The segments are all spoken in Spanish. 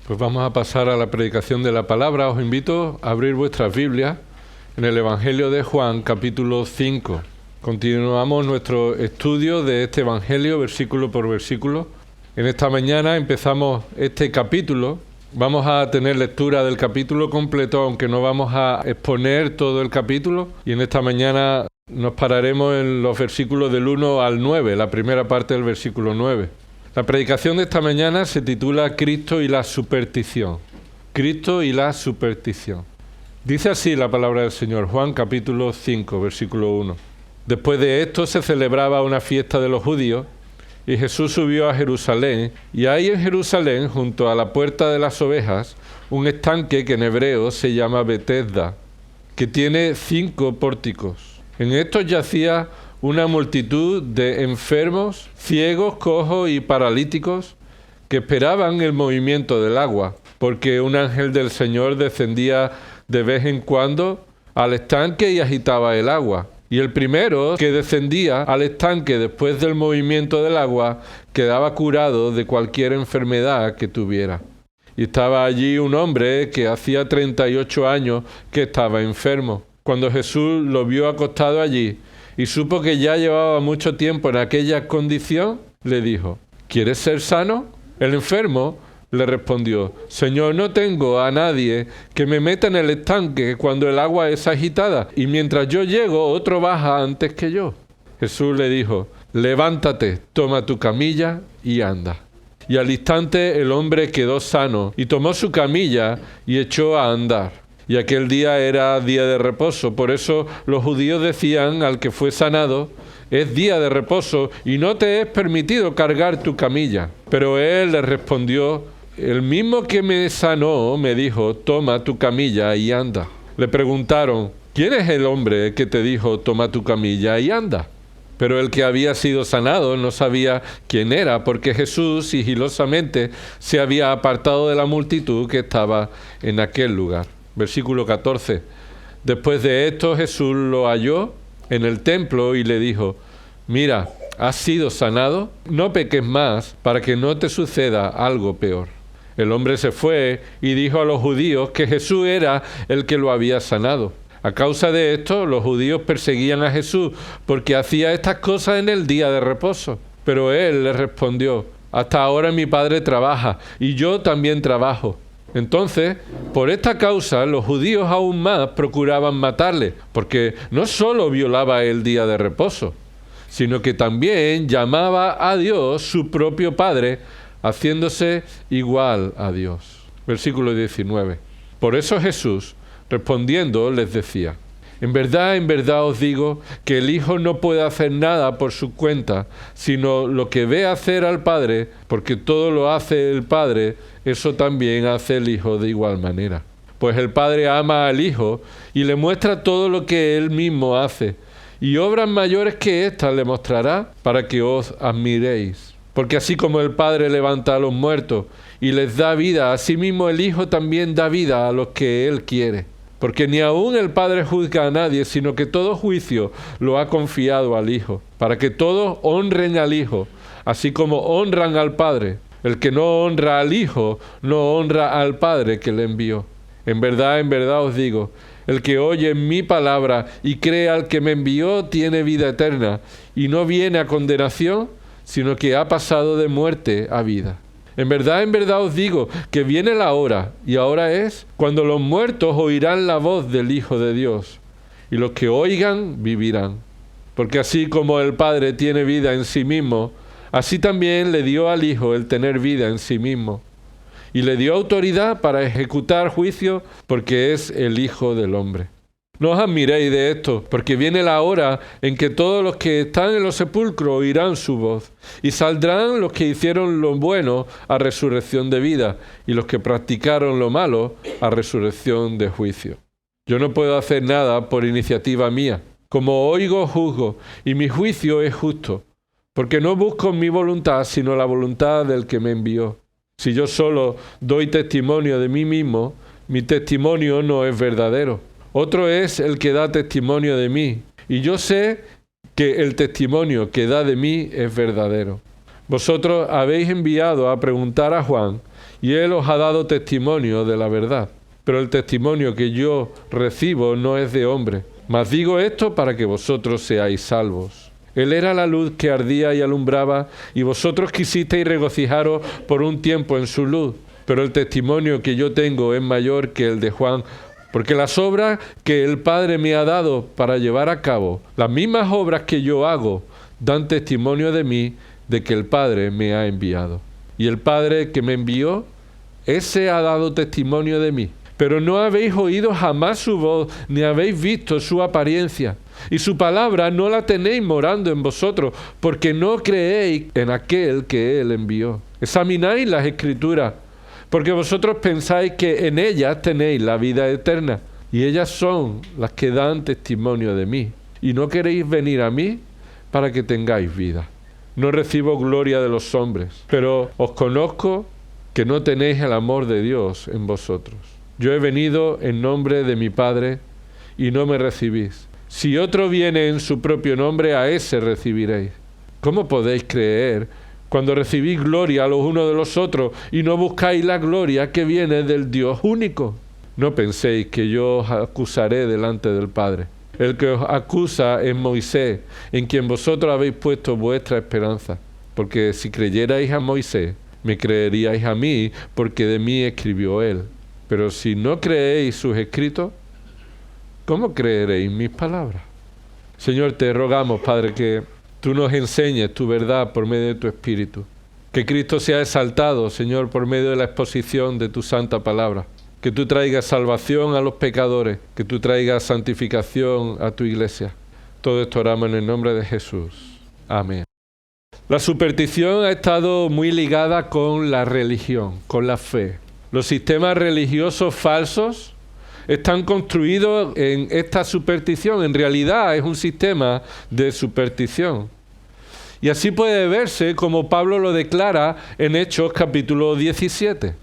Pues vamos a pasar a la predicación de la palabra. Os invito a abrir vuestras Biblias en el Evangelio de Juan, capítulo 5. Continuamos nuestro estudio de este Evangelio, versículo por versículo. En esta mañana empezamos este capítulo. Vamos a tener lectura del capítulo completo, aunque no vamos a exponer todo el capítulo. Y en esta mañana nos pararemos en los versículos del 1 al 9, la primera parte del versículo 9. La predicación de esta mañana se titula Cristo y la superstición. Cristo y la superstición. Dice así la palabra del Señor, Juan capítulo 5, versículo 1. Después de esto se celebraba una fiesta de los judíos y Jesús subió a Jerusalén, y hay en Jerusalén, junto a la puerta de las ovejas, un estanque que en hebreo se llama Betesda, que tiene 5 pórticos. En estos yacía una multitud de enfermos, ciegos, cojos y paralíticos que esperaban el movimiento del agua, porque un ángel del Señor descendía de vez en cuando al estanque y agitaba el agua. Y el primero que descendía al estanque después del movimiento del agua quedaba curado de cualquier enfermedad que tuviera. Y estaba allí un hombre que hacía 38 años que estaba enfermo. Cuando Jesús lo vio acostado allí y supo que ya llevaba mucho tiempo en aquella condición, le dijo: ¿Quieres ser sano? El enfermo le respondió: Señor, no tengo a nadie que me meta en el estanque cuando el agua es agitada, y mientras yo llego, otro baja antes que yo. Jesús le dijo: levántate, toma tu camilla y anda. Y al instante el hombre quedó sano, y tomó su camilla y echó a andar. Y aquel día era día de reposo, por eso los judíos decían al que fue sanado: es día de reposo y no te es permitido cargar tu camilla. Pero él le respondió: el mismo que me sanó me dijo: toma tu camilla y anda. Le preguntaron: ¿quién es el hombre que te dijo: toma tu camilla y anda? Pero el que había sido sanado no sabía quién era, porque Jesús sigilosamente se había apartado de la multitud que estaba en aquel lugar. Versículo 14. Después de esto Jesús lo halló en el templo y le dijo: mira, has sido sanado, no peques más para que no te suceda algo peor. El hombre se fue y dijo a los judíos que Jesús era el que lo había sanado. A causa de esto, los judíos perseguían a Jesús porque hacía estas cosas en el día de reposo. Pero él les respondió: hasta ahora mi Padre trabaja y yo también trabajo. Entonces, por esta causa, los judíos aún más procuraban matarle, porque no solo violaba el día de reposo, sino que también llamaba a Dios su propio Padre, haciéndose igual a Dios. Versículo 19. Por eso Jesús, respondiendo, les decía: en verdad os digo que el Hijo no puede hacer nada por su cuenta, sino lo que ve hacer al Padre, porque todo lo hace el Padre, eso también hace el Hijo de igual manera. Pues el Padre ama al Hijo y le muestra todo lo que Él mismo hace, y obras mayores que éstas le mostrará para que os admiréis. Porque así como el Padre levanta a los muertos y les da vida, asimismo el Hijo también da vida a los que Él quiere. Porque ni aun el Padre juzga a nadie, sino que todo juicio lo ha confiado al Hijo, para que todos honren al Hijo, así como honran al Padre. El que no honra al Hijo, no honra al Padre que le envió. En verdad os digo, el que oye mi palabra y cree al que me envió tiene vida eterna, y no viene a condenación, sino que ha pasado de muerte a vida. En verdad os digo que viene la hora, y ahora es, cuando los muertos oirán la voz del Hijo de Dios, y los que oigan vivirán. Porque así como el Padre tiene vida en sí mismo, así también le dio al Hijo el tener vida en sí mismo. Y le dio autoridad para ejecutar juicio, porque es el Hijo del hombre. No os admiréis de esto, porque viene la hora en que todos los que están en los sepulcros oirán su voz, y saldrán los que hicieron lo bueno a resurrección de vida, y los que practicaron lo malo a resurrección de juicio. Yo no puedo hacer nada por iniciativa mía. Como oigo, juzgo, y mi juicio es justo, porque no busco mi voluntad, sino la voluntad del que me envió. Si yo solo doy testimonio de mí mismo, mi testimonio no es verdadero. Otro es el que da testimonio de mí, y yo sé que el testimonio que da de mí es verdadero. Vosotros habéis enviado a preguntar a Juan, y él os ha dado testimonio de la verdad. Pero el testimonio que yo recibo no es de hombre, mas digo esto para que vosotros seáis salvos. Él era la luz que ardía y alumbraba, y vosotros quisisteis regocijaros por un tiempo en su luz. Pero el testimonio que yo tengo es mayor que el de Juan, porque las obras que el Padre me ha dado para llevar a cabo, las mismas obras que yo hago, dan testimonio de mí, de que el Padre me ha enviado. Y el Padre que me envió, ese ha dado testimonio de mí. Pero no habéis oído jamás su voz, ni habéis visto su apariencia. Y su palabra no la tenéis morando en vosotros, porque no creéis en aquel que él envió. Examináis las Escrituras, porque vosotros pensáis que en ellas tenéis la vida eterna, y ellas son las que dan testimonio de mí. Y no queréis venir a mí para que tengáis vida. No recibo gloria de los hombres, pero os conozco que no tenéis el amor de Dios en vosotros. Yo he venido en nombre de mi Padre y no me recibís. Si otro viene en su propio nombre, a ese recibiréis. ¿Cómo podéis creer cuando recibís gloria los unos de los otros y no buscáis la gloria que viene del Dios único? No penséis que yo os acusaré delante del Padre. El que os acusa es Moisés, en quien vosotros habéis puesto vuestra esperanza. Porque si creyerais a Moisés, me creeríais a mí, porque de mí escribió él. Pero si no creéis sus escritos, ¿cómo creeréis mis palabras? Señor, te rogamos, Padre, que tú nos enseñes tu verdad por medio de tu Espíritu. Que Cristo sea exaltado, Señor, por medio de la exposición de tu santa palabra. Que tú traigas salvación a los pecadores, que tú traigas santificación a tu iglesia. Todo esto oramos en el nombre de Jesús. Amén. La superstición ha estado muy ligada con la religión, con la fe. Los sistemas religiosos falsos están construidos en esta superstición. En realidad es un sistema de superstición. Y así puede verse como Pablo lo declara en Hechos capítulo 17.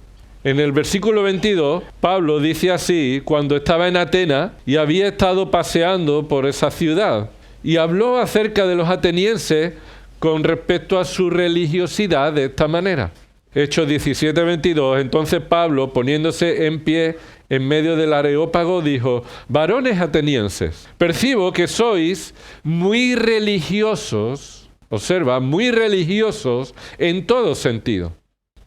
En el versículo 22, Pablo dice así, cuando estaba en Atenas y había estado paseando por esa ciudad, y habló acerca de los atenienses con respecto a su religiosidad de esta manera. Hechos 17, 22, entonces Pablo, poniéndose en pie en medio del Areópago, dijo, varones atenienses, percibo que sois muy religiosos, observa, muy religiosos en todo sentido.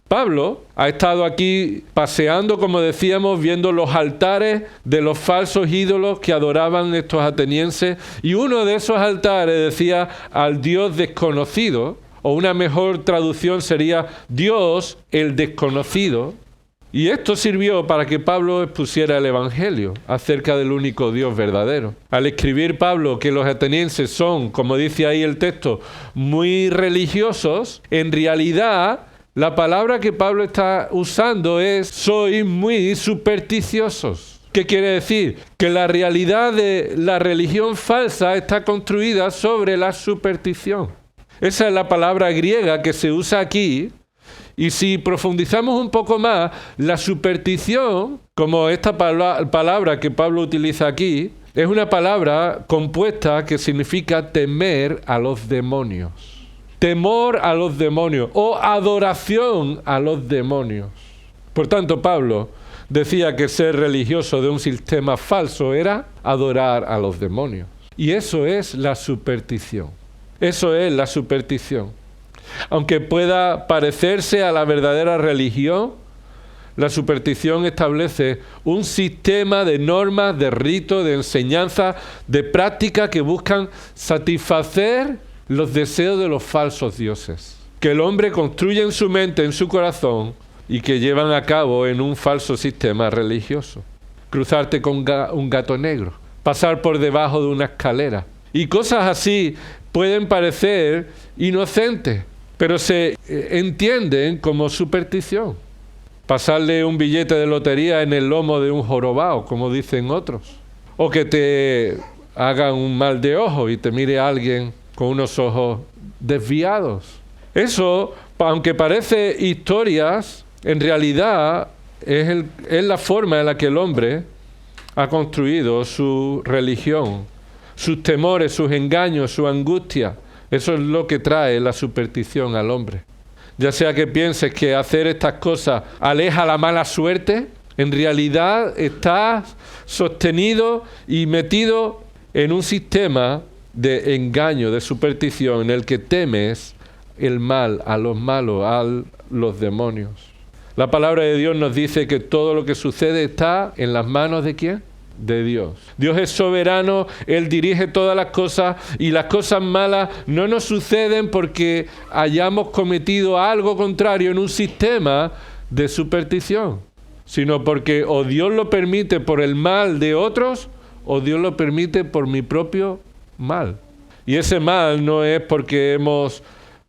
Pablo ha estado aquí paseando, como decíamos, viendo los altares de los falsos ídolos que adoraban estos atenienses, y uno de esos altares decía al Dios desconocido, o una mejor traducción sería Dios el desconocido, y esto sirvió para que Pablo expusiera el Evangelio acerca del único Dios verdadero. Al escribir Pablo que los atenienses son, como dice ahí el texto, muy religiosos, en realidad la palabra que Pablo está usando es sois muy supersticiosos. ¿Qué quiere decir? Que la realidad de la religión falsa está construida sobre la superstición. Esa es la palabra griega que se usa aquí. Y si profundizamos un poco más, la superstición, como esta palabra que Pablo utiliza aquí, es una palabra compuesta que significa temer a los demonios. Temor a los demonios o adoración a los demonios. Por tanto, Pablo decía que ser religioso de un sistema falso era adorar a los demonios. Y eso es la superstición. Eso es la superstición. Aunque pueda parecerse a la verdadera religión, la superstición establece un sistema de normas, de ritos, de enseñanza, de prácticas que buscan satisfacer los deseos de los falsos dioses, que el hombre construye en su mente, en su corazón, y que llevan a cabo en un falso sistema religioso. Cruzarte con un gato negro, pasar por debajo de una escalera, y cosas así pueden parecer inocentes, pero se entienden como superstición. Pasarle un billete de lotería en el lomo de un jorobado, como dicen otros, o que te hagan un mal de ojo y te mire alguien con unos ojos desviados. Eso, aunque parece historias, en realidad es la forma en la que el hombre ha construido su religión, sus temores, sus engaños, su angustia, Eso es lo que trae la superstición al hombre. Ya sea que pienses que hacer estas cosas aleja la mala suerte, en realidad estás sostenido y metido en un sistema de engaño, de superstición, en el que temes el mal, a los malos, a los demonios. La palabra de Dios nos dice que todo lo que sucede está en las manos ¿de quién? De Dios. Dios es soberano, Él dirige todas las cosas y las cosas malas no nos suceden porque hayamos cometido algo contrario en un sistema de superstición, sino porque o Dios lo permite por el mal de otros o Dios lo permite por mi propio mal. Y ese mal no es porque hemos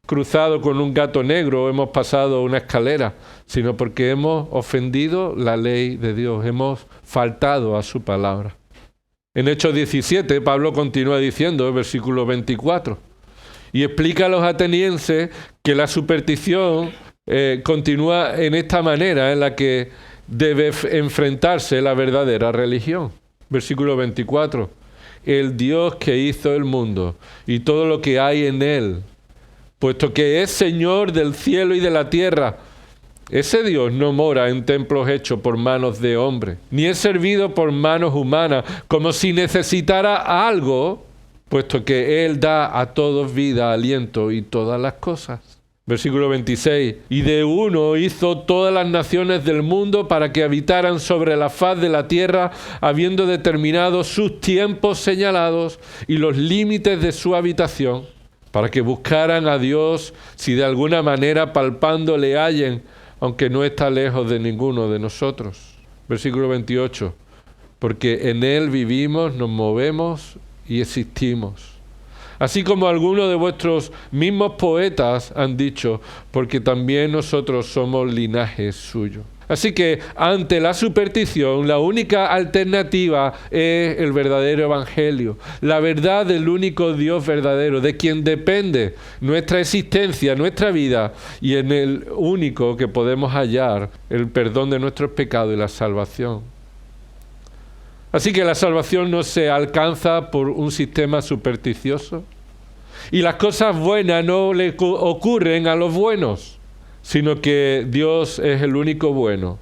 cruzado con un gato negro o hemos pasado una escalera, sino porque hemos ofendido la ley de Dios, hemos faltado a su palabra. En Hechos 17, Pablo continúa diciendo, versículo 24, y explica a los atenienses que la superstición continúa en esta manera en la que debe enfrentarse la verdadera religión. Versículo 24, el Dios que hizo el mundo y todo lo que hay en él, puesto que es Señor del cielo y de la tierra, ese Dios no mora en templos hechos por manos de hombre, ni es servido por manos humanas, como si necesitara algo, puesto que Él da a todos vida, aliento y todas las cosas. Versículo 26, y de uno hizo todas las naciones del mundo para que habitaran sobre la faz de la tierra, habiendo determinado sus tiempos señalados y los límites de su habitación, para que buscaran a Dios, si de alguna manera palpando le hallen, aunque no está lejos de ninguno de nosotros. Versículo 28, porque en Él vivimos, nos movemos y existimos. Así como algunos de vuestros mismos poetas han dicho, porque también nosotros somos linaje suyo. Así que ante la superstición, la única alternativa es el verdadero evangelio, la verdad del único Dios verdadero, de quien depende nuestra existencia, nuestra vida, y en el único que podemos hallar el perdón de nuestros pecados y la salvación. Así que la salvación no se alcanza por un sistema supersticioso, y las cosas buenas no le ocurren a los buenos, sino que Dios es el único bueno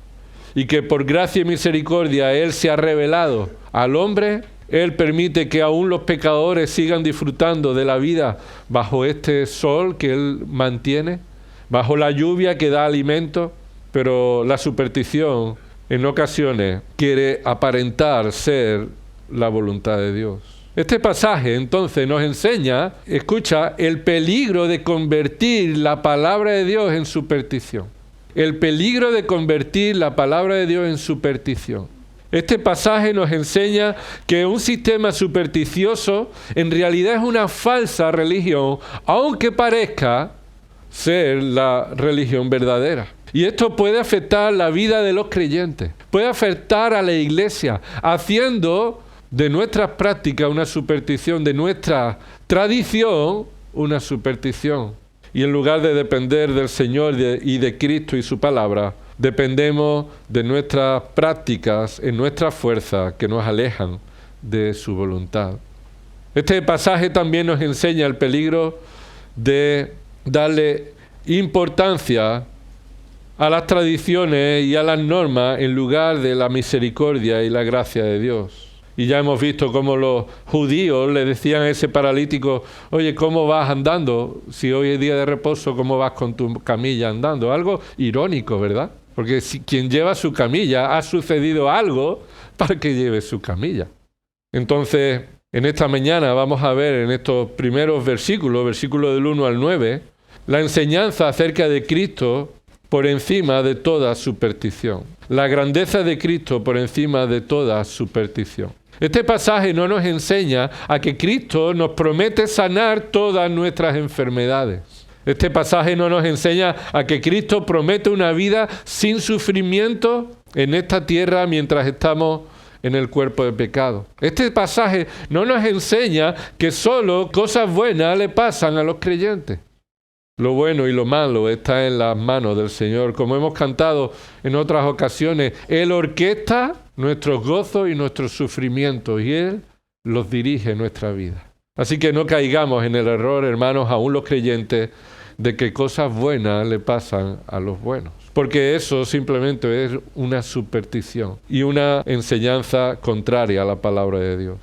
y que por gracia y misericordia Él se ha revelado al hombre. Él permite que aún los pecadores sigan disfrutando de la vida bajo este sol que Él mantiene, bajo la lluvia que da alimento, pero la superstición en ocasiones quiere aparentar ser la voluntad de Dios. Este pasaje entonces nos enseña, escucha, el peligro de convertir la palabra de Dios en superstición. El peligro de convertir la palabra de Dios en superstición. Este pasaje nos enseña que un sistema supersticioso en realidad es una falsa religión, aunque parezca ser la religión verdadera. Y esto puede afectar la vida de los creyentes, puede afectar a la iglesia, haciendo de nuestras prácticas una superstición, de nuestra tradición una superstición. Y en lugar de depender del Señor y de Cristo y su palabra, dependemos de nuestras prácticas en nuestra fuerza que nos alejan de su voluntad. Este pasaje también nos enseña el peligro de darle importancia a las tradiciones y a las normas en lugar de la misericordia y la gracia de Dios. Y ya hemos visto cómo los judíos le decían a ese paralítico, oye, ¿cómo vas andando? Si hoy es día de reposo, ¿cómo vas con tu camilla andando? Algo irónico, ¿verdad? Porque si quien lleva su camilla ha sucedido algo para que lleve su camilla. Entonces, en esta mañana vamos a ver en estos primeros versículos del 1 al 9, la enseñanza acerca de Cristo por encima de toda superstición. La grandeza de Cristo por encima de toda superstición. Este pasaje no nos enseña a que Cristo nos promete sanar todas nuestras enfermedades. Este pasaje no nos enseña a que Cristo promete una vida sin sufrimiento en esta tierra mientras estamos en el cuerpo de pecado. Este pasaje no nos enseña que solo cosas buenas le pasan a los creyentes. Lo bueno y lo malo está en las manos del Señor. Como hemos cantado en otras ocasiones, Él orquesta nuestros gozos y nuestros sufrimientos y Él los dirige en nuestra vida. Así que no caigamos en el error, hermanos, aún los creyentes, de que cosas buenas le pasan a los buenos. Porque eso simplemente es una superstición y una enseñanza contraria a la palabra de Dios.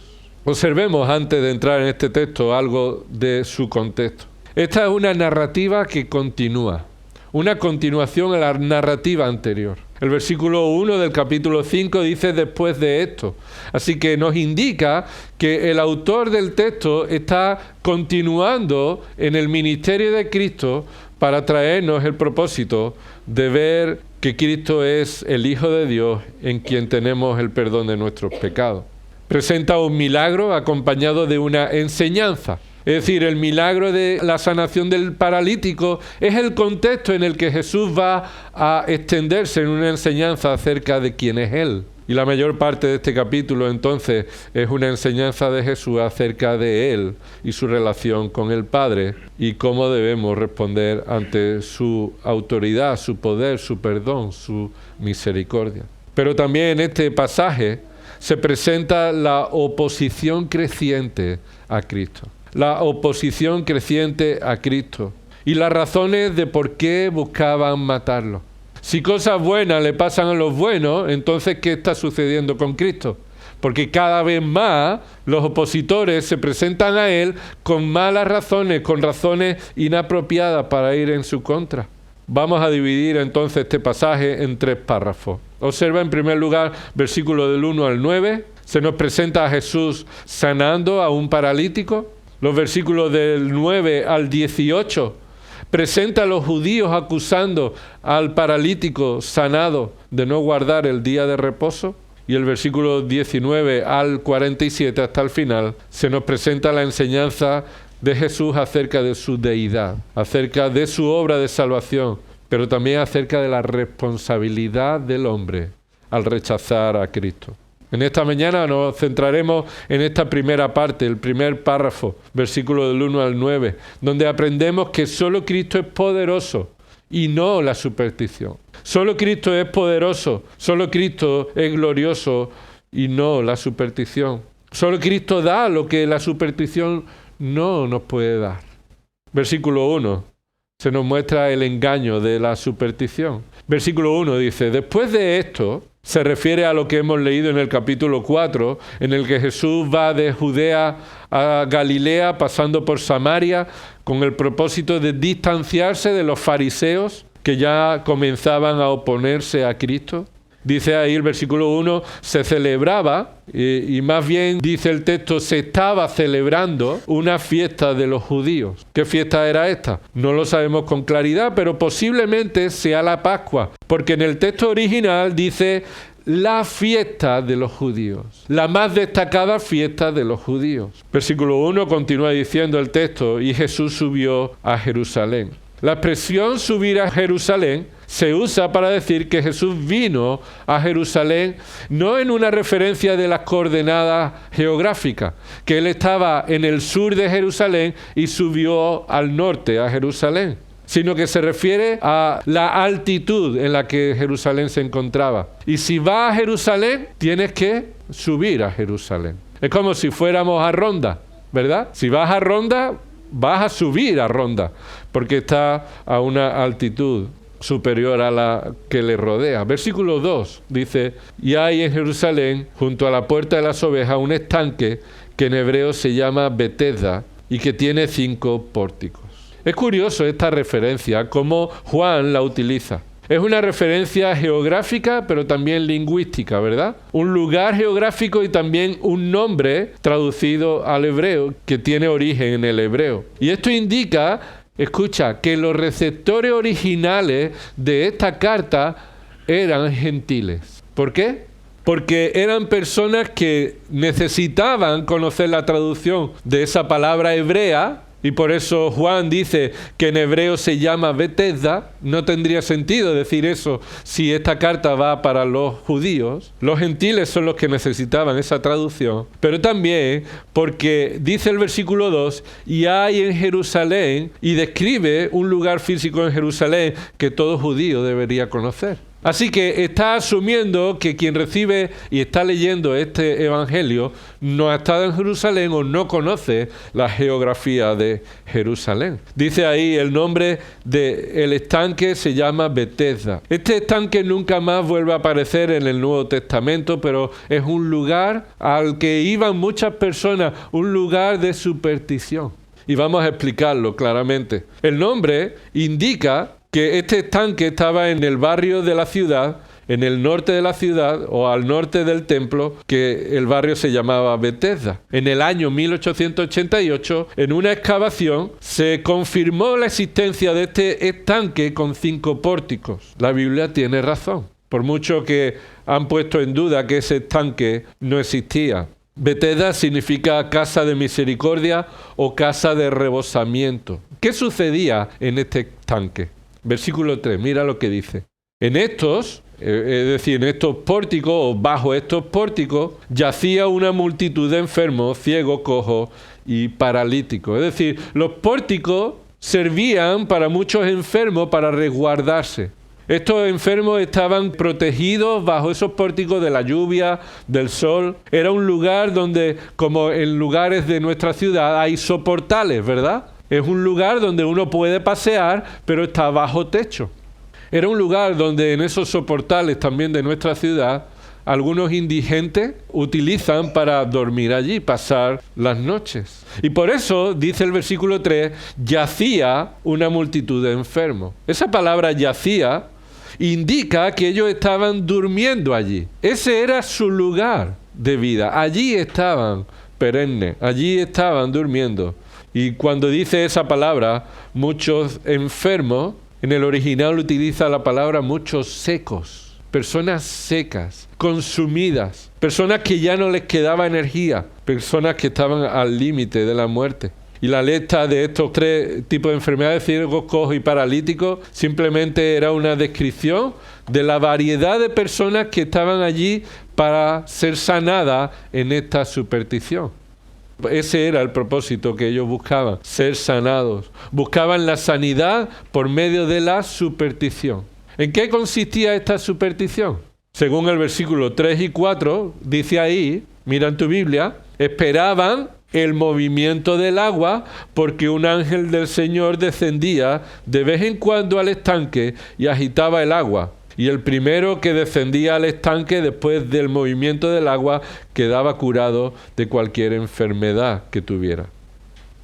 Observemos antes de entrar en este texto algo de su contexto. Esta es una narrativa que continúa, una continuación a la narrativa anterior. El versículo 1 del capítulo 5 dice después de esto. Así que nos indica que el autor del texto está continuando en el ministerio de Cristo para traernos el propósito de ver que Cristo es el Hijo de Dios en quien tenemos el perdón de nuestros pecados. Presenta un milagro acompañado de una enseñanza. Es decir, el milagro de la sanación del paralítico es el contexto en el que Jesús va a extenderse en una enseñanza acerca de quién es Él. Y la mayor parte de este capítulo, entonces, es una enseñanza de Jesús acerca de Él y su relación con el Padre y cómo debemos responder ante su autoridad, su poder, su perdón, su misericordia. Pero también en este pasaje se presenta la oposición creciente a Cristo. La oposición creciente a Cristo y las razones de por qué buscaban matarlo. Si cosas buenas le pasan a los buenos, entonces ¿qué está sucediendo con Cristo? Porque cada vez más los opositores se presentan a Él con malas razones, con razones inapropiadas para ir en su contra. Vamos a dividir entonces este pasaje en 3 párrafos. Observa en primer lugar versículos del 1 al 9. Se nos presenta a Jesús sanando a un paralítico. Los versículos del 9 al 18 presenta a los judíos acusando al paralítico sanado de no guardar el día de reposo. Y el versículo 19 al 47 hasta el final se nos presenta la enseñanza de Jesús acerca de su deidad, acerca de su obra de salvación, pero también acerca de la responsabilidad del hombre al rechazar a Cristo. En esta mañana nos centraremos en esta primera parte, el primer párrafo, versículo del 1 al 9, donde aprendemos que solo Cristo es poderoso y no la superstición. Solo Cristo es poderoso, solo Cristo es glorioso y no la superstición. Solo Cristo da lo que la superstición no nos puede dar. Versículo 1. Se nos muestra el engaño de la superstición. Versículo 1 dice, después de esto, se refiere a lo que hemos leído en el capítulo 4, en el que Jesús va de Judea a Galilea, pasando por Samaria, con el propósito de distanciarse de los fariseos que ya comenzaban a oponerse a Cristo. Dice ahí el versículo 1, se celebraba, y más bien dice el texto, se estaba celebrando una fiesta de los judíos. ¿Qué fiesta era esta? No lo sabemos con claridad, pero posiblemente sea la Pascua, porque en el texto original dice la fiesta de los judíos, la más destacada fiesta de los judíos. Versículo 1 continúa diciendo el texto, y Jesús subió a Jerusalén. La expresión subir a Jerusalén se usa para decir que Jesús vino a Jerusalén no en una referencia de las coordenadas geográficas, que Él estaba en el sur de Jerusalén y subió al norte a Jerusalén, sino que se refiere a la altitud en la que Jerusalén se encontraba. Y si vas a Jerusalén, tienes que subir a Jerusalén. Es como si fuéramos a Ronda, ¿verdad? Si vas a Ronda, vas a subir a Ronda, porque está a una altitud superior a la que le rodea. Versículo 2 dice, y hay en Jerusalén, junto a la puerta de las ovejas, un estanque que en hebreo se llama Betesda y que tiene 5 pórticos. Es curioso esta referencia, cómo Juan la utiliza. Es una referencia geográfica, pero también lingüística, ¿verdad? Un lugar geográfico y también un nombre traducido al hebreo, que tiene origen en el hebreo. Y esto indica, escucha, que los receptores originales de esta carta eran gentiles. ¿Por qué? Porque eran personas que necesitaban conocer la traducción de esa palabra hebrea. Y por eso Juan dice que en hebreo se llama Betesda. No tendría sentido decir eso si esta carta va para los judíos. Los gentiles son los que necesitaban esa traducción. Pero también porque dice el versículo 2, y hay en Jerusalén, y describe un lugar físico en Jerusalén que todo judío debería conocer. Así que está asumiendo que quien recibe y está leyendo este evangelio no ha estado en Jerusalén o no conoce la geografía de Jerusalén. Dice ahí el nombre del estanque se llama Betesda. Este estanque nunca más vuelve a aparecer en el Nuevo Testamento, pero es un lugar al que iban muchas personas, un lugar de superstición. Y vamos a explicarlo claramente. El nombre indica que este estanque estaba en el barrio de la ciudad, en el norte de la ciudad o al norte del templo, que el barrio se llamaba Betesda. En el año 1888, en una excavación, se confirmó la existencia de este estanque con 5 pórticos. La Biblia tiene razón, por mucho que han puesto en duda que ese estanque no existía. Betesda significa casa de misericordia o casa de rebosamiento. ¿Qué sucedía en este estanque? Versículo 3, mira lo que dice. En estos, es decir, en estos pórticos o bajo estos pórticos, yacía una multitud de enfermos, ciegos, cojos y paralíticos. Es decir, los pórticos servían para muchos enfermos para resguardarse. Estos enfermos estaban protegidos bajo esos pórticos de la lluvia, del sol. Era un lugar donde, como en lugares de nuestra ciudad, hay soportales, ¿verdad? Es un lugar donde uno puede pasear, pero está bajo techo. Era un lugar donde en esos soportales también de nuestra ciudad, algunos indigentes utilizan para dormir allí, pasar las noches. Y por eso, dice el versículo 3, yacía una multitud de enfermos. Esa palabra yacía indica que ellos estaban durmiendo allí. Ese era su lugar de vida. Allí estaban perennes, allí estaban durmiendo. Y cuando dice esa palabra, muchos enfermos, en el original utiliza la palabra muchos secos, personas secas, consumidas, personas que ya no les quedaba energía, personas que estaban al límite de la muerte. Y la lista de estos 3 tipos de enfermedades, ciegos, cojos y paralíticos, simplemente era una descripción de la variedad de personas que estaban allí para ser sanadas en esta superstición. Ese era el propósito que ellos buscaban, ser sanados. Buscaban la sanidad por medio de la superstición. ¿En qué consistía esta superstición? Según el versículo 3 y 4, dice ahí, mira en tu Biblia, esperaban el movimiento del agua porque un ángel del Señor descendía de vez en cuando al estanque y agitaba el agua. Y el primero que descendía al estanque después del movimiento del agua quedaba curado de cualquier enfermedad que tuviera.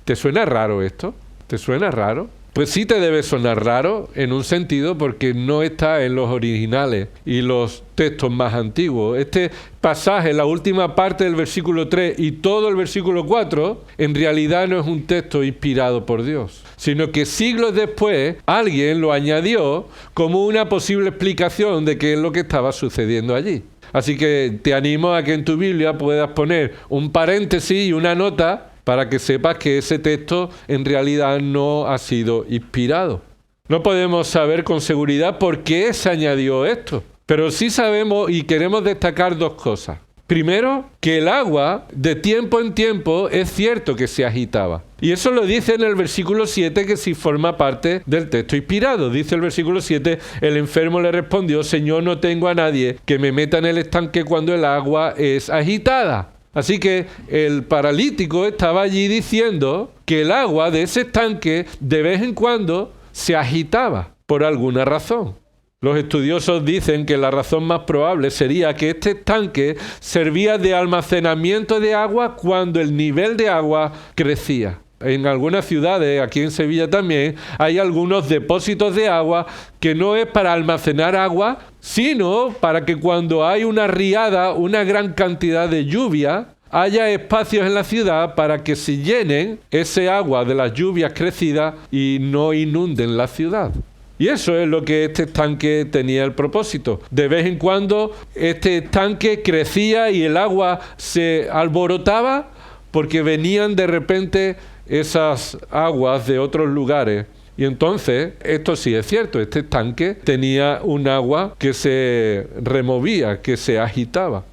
¿Te suena raro esto? ¿Te suena raro? Pues sí te debe sonar raro en un sentido porque no está en los originales y los textos más antiguos. Este pasaje, la última parte del versículo 3 y todo el versículo 4, en realidad no es un texto inspirado por Dios, sino que siglos después alguien lo añadió como una posible explicación de qué es lo que estaba sucediendo allí. Así que te animo a que en tu Biblia puedas poner un paréntesis y una nota para que sepas que ese texto en realidad no ha sido inspirado. No podemos saber con seguridad por qué se añadió esto, pero sí sabemos y queremos destacar 2 cosas. Primero, que el agua de tiempo en tiempo es cierto que se agitaba. Y eso lo dice en el versículo 7, que sí forma parte del texto inspirado. Dice el versículo 7, el enfermo le respondió, Señor, no tengo a nadie que me meta en el estanque cuando el agua es agitada. Así que el paralítico estaba allí diciendo que el agua de ese estanque de vez en cuando se agitaba por alguna razón. Los estudiosos dicen que la razón más probable sería que este estanque servía de almacenamiento de agua cuando el nivel de agua crecía. En algunas ciudades, aquí en Sevilla también, hay algunos depósitos de agua que no es para almacenar agua, sino para que cuando hay una riada, una gran cantidad de lluvia, haya espacios en la ciudad para que se llenen ese agua de las lluvias crecidas y no inunden la ciudad. Y eso es lo que este estanque tenía el propósito. De vez en cuando este estanque crecía y el agua se alborotaba porque venían de repente esas aguas de otros lugares. Y entonces, esto sí es cierto, este estanque tenía un agua que se removía, que se agitaba.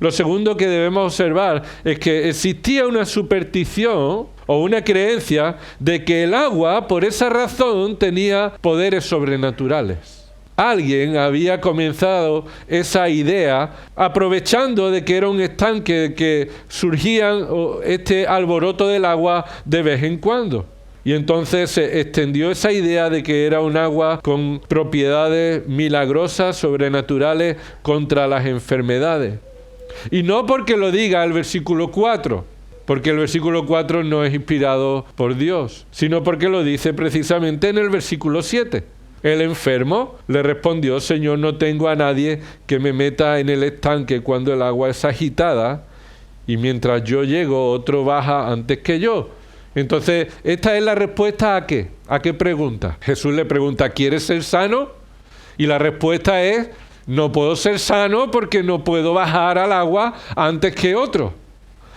Lo segundo que debemos observar es que existía una superstición o una creencia de que el agua, por esa razón, tenía poderes sobrenaturales. Alguien había comenzado esa idea aprovechando de que era un estanque, de que surgían este alboroto del agua de vez en cuando. Y entonces se extendió esa idea de que era un agua con propiedades milagrosas, sobrenaturales contra las enfermedades. Y no porque lo diga el versículo 4, porque el versículo 4 no es inspirado por Dios, sino porque lo dice precisamente en el versículo 7. El enfermo le respondió: Señor, no tengo a nadie que me meta en el estanque cuando el agua es agitada, y mientras yo llego, otro baja antes que yo. Entonces, esta es la respuesta ¿a qué? ¿A qué pregunta? Jesús le pregunta: ¿quieres ser sano? Y la respuesta es: no puedo ser sano porque no puedo bajar al agua antes que otro.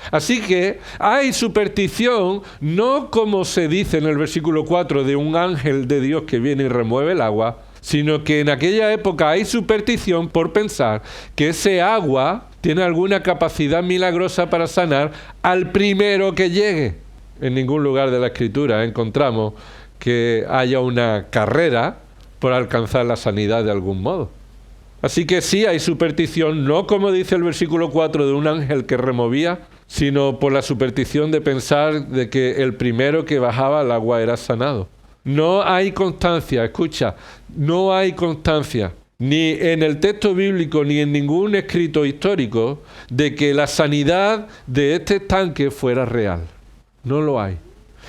Así que hay superstición, no como se dice en el versículo 4 de un ángel de Dios que viene y remueve el agua, sino que en aquella época hay superstición por pensar que ese agua tiene alguna capacidad milagrosa para sanar al primero que llegue. En ningún lugar de la Escritura encontramos que haya una carrera por alcanzar la sanidad de algún modo. Así que sí hay superstición, no como dice el versículo 4 de un ángel que removía, sino por la superstición de pensar de que el primero que bajaba al agua era sanado. No hay constancia, escucha, no hay constancia, ni en el texto bíblico ni en ningún escrito histórico, de que la sanidad de este estanque fuera real. No lo hay.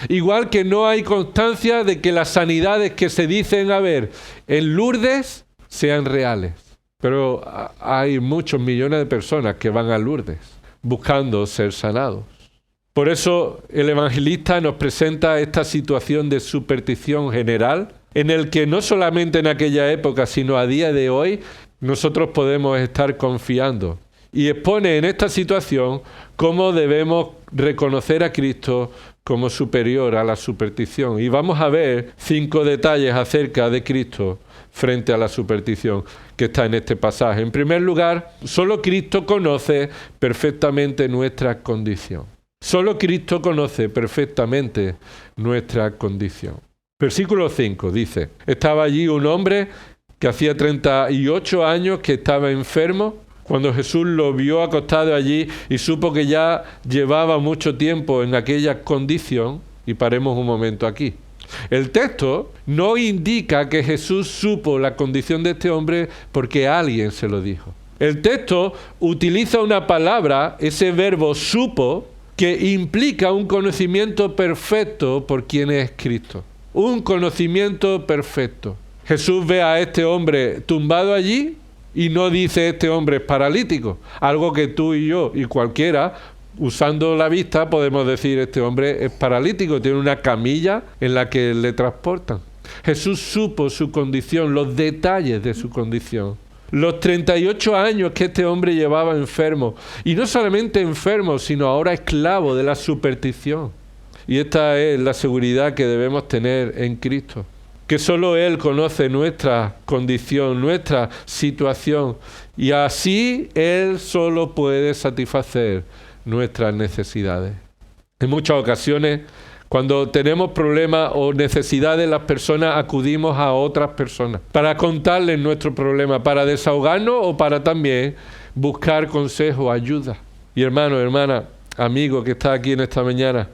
Igual que no hay constancia de que las sanidades que se dicen haber en Lourdes sean reales. Pero hay muchos millones de personas que van a Lourdes buscando ser sanados. Por eso el evangelista nos presenta esta situación de superstición general, en el que no solamente en aquella época, sino a día de hoy, nosotros podemos estar confiando. Y expone en esta situación cómo debemos reconocer a Cristo como superior a la superstición. Y vamos a ver 5 detalles acerca de Cristo frente a la superstición que está en este pasaje. En primer lugar, solo Cristo conoce perfectamente nuestra condición. Solo Cristo conoce perfectamente nuestra condición. Versículo 5 dice: estaba allí un hombre que hacía 38 años que estaba enfermo. Cuando Jesús lo vio acostado allí y supo que ya llevaba mucho tiempo en aquella condición, y paremos un momento aquí. El texto no indica que Jesús supo la condición de este hombre porque alguien se lo dijo. El texto utiliza una palabra, ese verbo supo, que implica un conocimiento perfecto por quién es Cristo. Un conocimiento perfecto. Jesús ve a este hombre tumbado allí y no dice: este hombre es paralítico. Algo que tú y yo y cualquiera, usando la vista, podemos decir: este hombre es paralítico, tiene una camilla en la que le transportan. Jesús supo su condición, los detalles de su condición. Los 38 años que este hombre llevaba enfermo. Y no solamente enfermo, sino ahora esclavo de la superstición. Y esta es la seguridad que debemos tener en Cristo. Que solo Él conoce nuestra condición, nuestra situación. Y así Él solo puede satisfacer nuestras necesidades. En muchas ocasiones, cuando tenemos problemas o necesidades, las personas acudimos a otras personas para contarles nuestro problema, para desahogarnos o para también buscar consejo, ayuda. Y hermano, hermana, amigo que está aquí en esta mañana,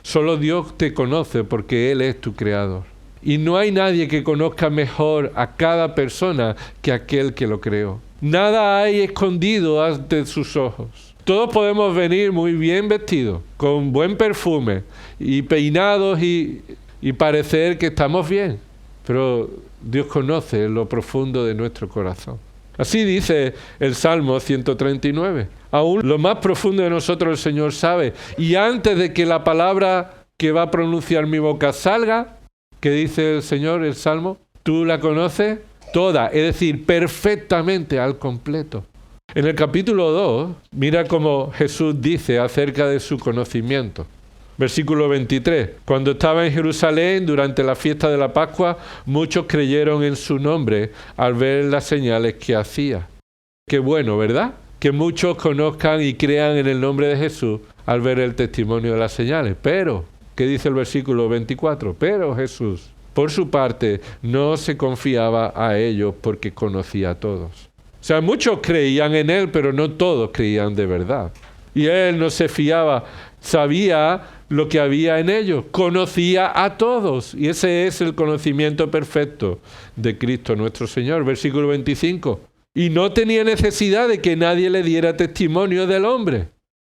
solo Dios te conoce porque Él es tu creador. Y no hay nadie que conozca mejor a cada persona que aquel que lo creó. Nada hay escondido ante sus ojos. Todos podemos venir muy bien vestidos, con buen perfume y peinados y parecer que estamos bien. Pero Dios conoce lo profundo de nuestro corazón. Así dice el Salmo 139. Aún lo más profundo de nosotros el Señor sabe. Y antes de que la palabra que va a pronunciar mi boca salga, ¿qué dice el Señor, el Salmo? ¿Tú la conoces? Toda, es decir, perfectamente, al completo. En el capítulo 2, mira cómo Jesús dice acerca de su conocimiento. Versículo 23. Cuando estaba en Jerusalén durante la fiesta de la Pascua, muchos creyeron en su nombre al ver las señales que hacía. Qué bueno, ¿verdad? Que muchos conozcan y crean en el nombre de Jesús al ver el testimonio de las señales. Pero, ¿qué dice el versículo 24? Pero Jesús por su parte, no se confiaba a ellos porque conocía a todos. O sea, muchos creían en él, pero no todos creían de verdad. Y él no se fiaba, sabía lo que había en ellos, conocía a todos. Y ese es el conocimiento perfecto de Cristo nuestro Señor. Versículo 25. Y no tenía necesidad de que nadie le diera testimonio del hombre,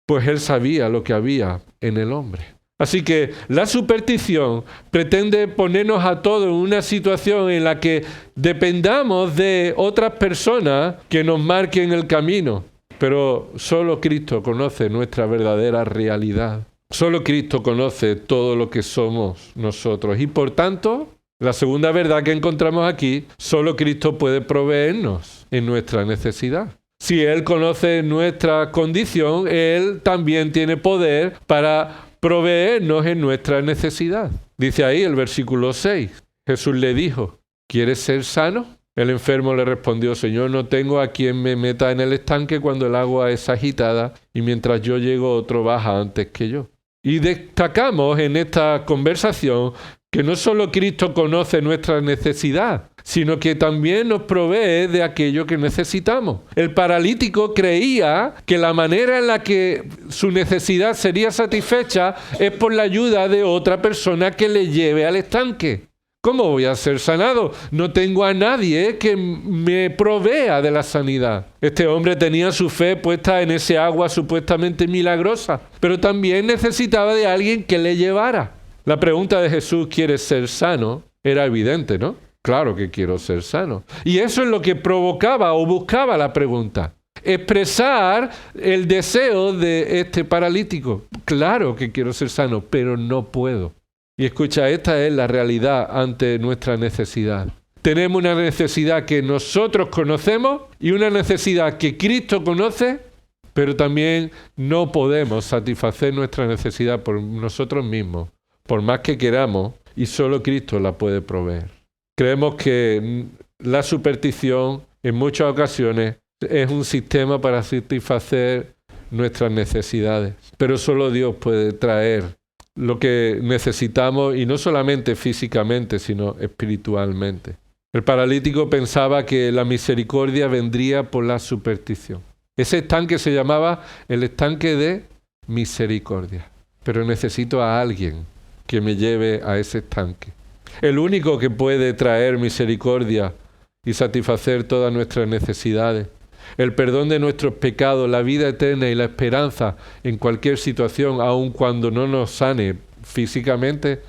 pues él sabía lo que había en el hombre. Así que la superstición pretende ponernos a todos en una situación en la que dependamos de otras personas que nos marquen el camino. Pero solo Cristo conoce nuestra verdadera realidad. Solo Cristo conoce todo lo que somos nosotros. Y por tanto, la segunda verdad que encontramos aquí, solo Cristo puede proveernos en nuestra necesidad. Si Él conoce nuestra condición, Él también tiene poder para proveernos en nuestra necesidad. Dice ahí el versículo 6. Jesús le dijo, ¿quieres ser sano? El enfermo le respondió, Señor, no tengo a quien me meta en el estanque cuando el agua es agitada y mientras yo llego otro baja antes que yo. Y destacamos en esta conversación que no solo Cristo conoce nuestra necesidad, sino que también nos provee de aquello que necesitamos. El paralítico creía que la manera en la que su necesidad sería satisfecha es por la ayuda de otra persona que le lleve al estanque. ¿Cómo voy a ser sanado? No tengo a nadie que me provea de la sanidad. Este hombre tenía su fe puesta en ese agua supuestamente milagrosa, pero también necesitaba de alguien que le llevara. La pregunta de Jesús, ¿quieres ser sano? Era evidente, ¿no? Claro que quiero ser sano. Y eso es lo que provocaba o buscaba la pregunta. Expresar el deseo de este paralítico. Claro que quiero ser sano, pero no puedo. Y escucha, esta es la realidad ante nuestra necesidad. Tenemos una necesidad que nosotros conocemos y una necesidad que Cristo conoce, pero también no podemos satisfacer nuestra necesidad por nosotros mismos, por más que queramos, y solo Cristo la puede proveer. Creemos que la superstición en muchas ocasiones es un sistema para satisfacer nuestras necesidades, pero solo Dios puede traer lo que necesitamos, y no solamente físicamente, sino espiritualmente. El paralítico pensaba que la misericordia vendría por la superstición. Ese estanque se llamaba el estanque de misericordia. Pero necesito a alguien que me lleve a ese estanque. El único que puede traer misericordia y satisfacer todas nuestras necesidades, el perdón de nuestros pecados, la vida eterna y la esperanza en cualquier situación, aun cuando no nos sane físicamente,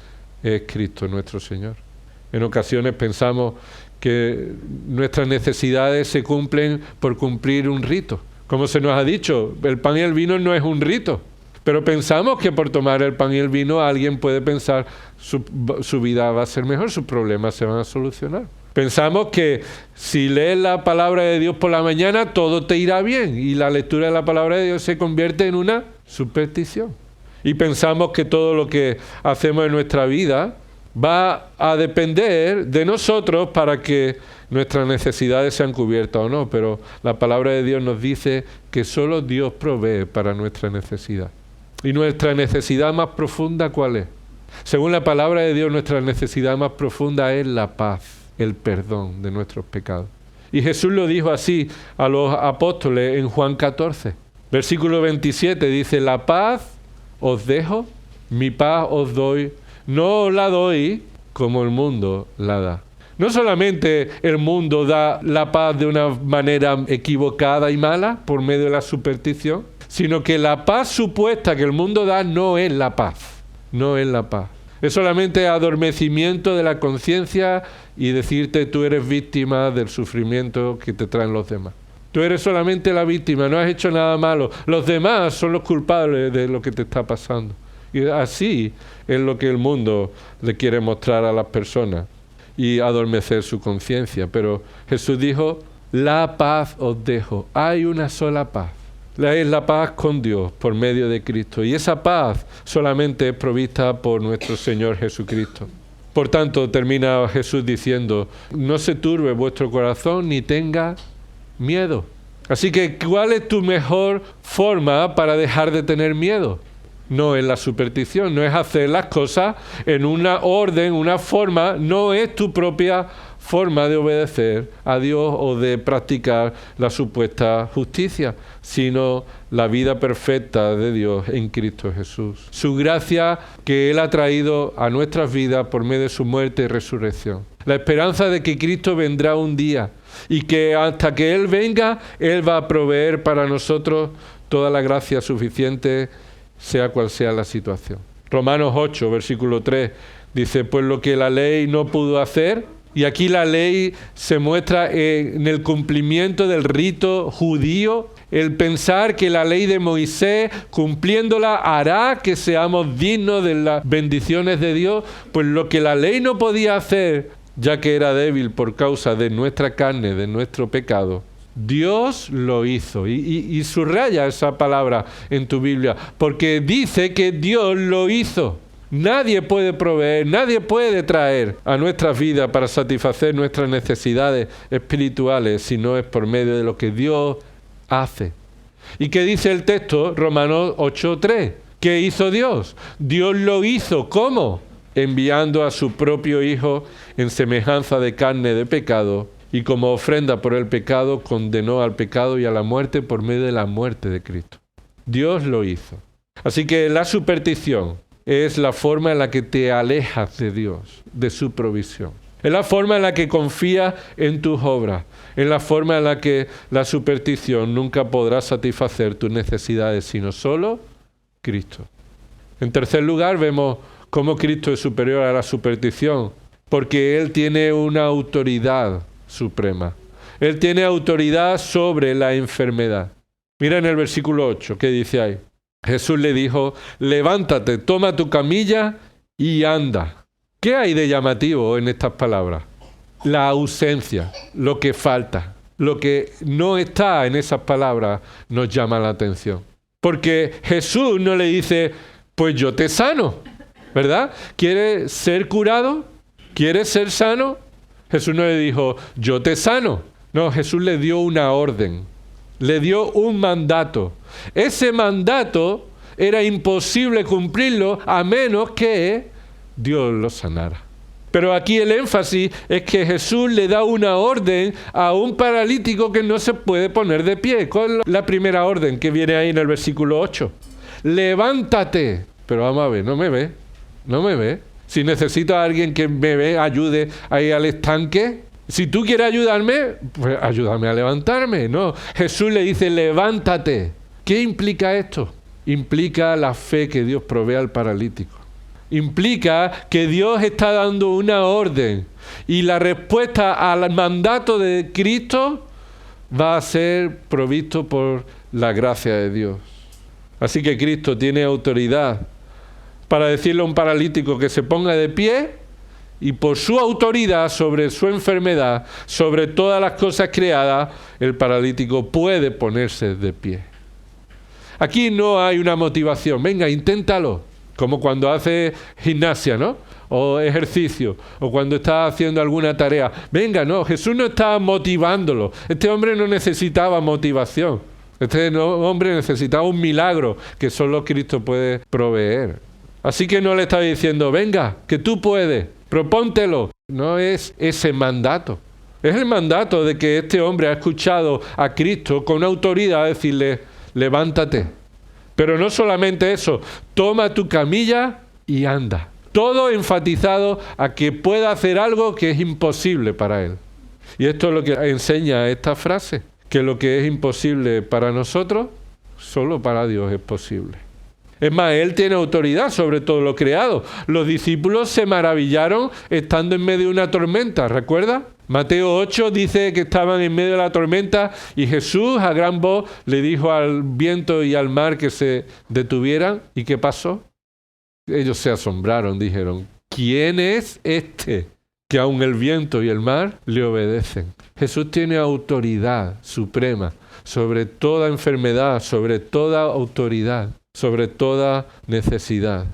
es Cristo nuestro Señor. En ocasiones pensamos que nuestras necesidades se cumplen por cumplir un rito. Como se nos ha dicho, el pan y el vino no es un rito, pero pensamos que por tomar el pan y el vino alguien puede pensar su vida va a ser mejor, sus problemas se van a solucionar. Pensamos que si lees la palabra de Dios por la mañana, todo te irá bien. Y la lectura de la palabra de Dios se convierte en una superstición. Y pensamos que todo lo que hacemos en nuestra vida va a depender de nosotros para que nuestras necesidades sean cubiertas o no. Pero la palabra de Dios nos dice que solo Dios provee para nuestra necesidad. ¿Y nuestra necesidad más profunda cuál es? Según la palabra de Dios, nuestra necesidad más profunda es la paz, el perdón de nuestros pecados. Y Jesús lo dijo así a los apóstoles en Juan 14. Versículo 27 dice, la paz os dejo, mi paz os doy, no os la doy como el mundo la da. No solamente el mundo da la paz de una manera equivocada y mala por medio de la superstición, sino que la paz supuesta que el mundo da no es la paz, no es la paz. Es solamente adormecimiento de la conciencia y decirte tú eres víctima del sufrimiento que te traen los demás. Tú eres solamente la víctima, no has hecho nada malo. Los demás son los culpables de lo que te está pasando. Y así es lo que el mundo le quiere mostrar a las personas y adormecer su conciencia. Pero Jesús dijo, la paz os dejo. Hay una sola paz. Es la paz con Dios por medio de Cristo. Y esa paz solamente es provista por nuestro Señor Jesucristo. Por tanto, termina Jesús diciendo, no se turbe vuestro corazón ni tenga miedo. Así que, ¿cuál es tu mejor forma para dejar de tener miedo? no es la superstición, no es hacer las cosas en una orden, una forma, no es tu propia forma de obedecer a Dios o de practicar la supuesta justicia, sino la vida perfecta de Dios en Cristo Jesús. Su gracia que Él ha traído a nuestras vidas por medio de su muerte y resurrección. La esperanza de que Cristo vendrá un día y que hasta que Él venga, Él va a proveer para nosotros toda la gracia suficiente, sea cual sea la situación. Romanos 8, versículo 3, dice, pues lo que la ley no pudo hacer, y aquí la ley se muestra en el cumplimiento del rito judío, el pensar que la ley de Moisés, cumpliéndola, hará que seamos dignos de las bendiciones de Dios, pues lo que la ley no podía hacer, ya que era débil por causa de nuestra carne, de nuestro pecado, Dios lo hizo. Y subraya esa palabra en tu Biblia, porque dice que Dios lo hizo. Nadie puede proveer, nadie puede traer a nuestras vidas para satisfacer nuestras necesidades espirituales si no es por medio de lo que Dios hace. ¿Y qué dice el texto? Romanos 8:3. ¿Qué hizo Dios? Dios lo hizo. ¿Cómo? Enviando a su propio Hijo en semejanza de carne de pecado, y como ofrenda por el pecado condenó al pecado y a la muerte por medio de la muerte de Cristo. Dios lo hizo. Así que la superstición es la forma en la que te alejas de Dios, de su provisión. Es la forma en la que confías en tus obras. Es la forma en la que la superstición nunca podrá satisfacer tus necesidades, sino solo Cristo. En tercer lugar, vemos cómo Cristo es superior a la superstición, porque Él tiene una autoridad suprema. Él tiene autoridad sobre la enfermedad. Mira en el versículo 8, ¿qué dice ahí? Jesús le dijo, levántate, toma tu camilla y anda. ¿Qué hay de llamativo en estas palabras? La ausencia, lo que falta, lo que no está en esas palabras nos llama la atención. Porque Jesús no le dice, pues yo te sano, ¿verdad? ¿Quieres ser curado? ¿Quieres ser sano? Jesús no le dijo, yo te sano. No, Jesús le dio una orden, le dio un mandato. Ese mandato era imposible cumplirlo a menos que Dios lo sanara. Pero aquí el énfasis es que Jesús le da una orden a un paralítico que no se puede poner de pie. ¿Cuál es la primera orden que viene ahí en el versículo 8? Levántate. Pero vamos a ver, no me ve. Si necesito a alguien que me ve, ayude a ir al estanque. Si tú quieres ayudarme, pues ayúdame a levantarme. No, Jesús le dice, levántate. ¿Qué implica esto? Implica la fe que Dios provee al paralítico. Implica que Dios está dando una orden y la respuesta al mandato de Cristo va a ser provisto por la gracia de Dios. Así que Cristo tiene autoridad para decirle a un paralítico que se ponga de pie, y por su autoridad sobre su enfermedad, sobre todas las cosas creadas, el paralítico puede ponerse de pie. Aquí no hay una motivación. Venga, inténtalo. Como cuando hace gimnasia, ¿no? O ejercicio, o cuando está haciendo alguna tarea. Venga, no, Jesús no estaba motivándolo. Este hombre no necesitaba motivación. Este hombre necesitaba un milagro que solo Cristo puede proveer. Así que no le está diciendo, venga, que tú puedes, propóntelo. No es ese mandato. Es el mandato de que este hombre ha escuchado a Cristo con autoridad decirle, levántate. Pero no solamente eso, toma tu camilla y anda. Todo enfatizado a que pueda hacer algo que es imposible para él. Y esto es lo que enseña esta frase, que lo que es imposible para nosotros, solo para Dios es posible. Es más, Él tiene autoridad sobre todo lo creado. Los discípulos se maravillaron estando en medio de una tormenta, ¿recuerda? Mateo 8 dice que estaban en medio de la tormenta y Jesús a gran voz le dijo al viento y al mar que se detuvieran. ¿Y qué pasó? Ellos se asombraron, dijeron, ¿quién es este que aun el viento y el mar le obedecen? Jesús tiene autoridad suprema sobre toda enfermedad, sobre toda autoridad, sobre toda necesidad.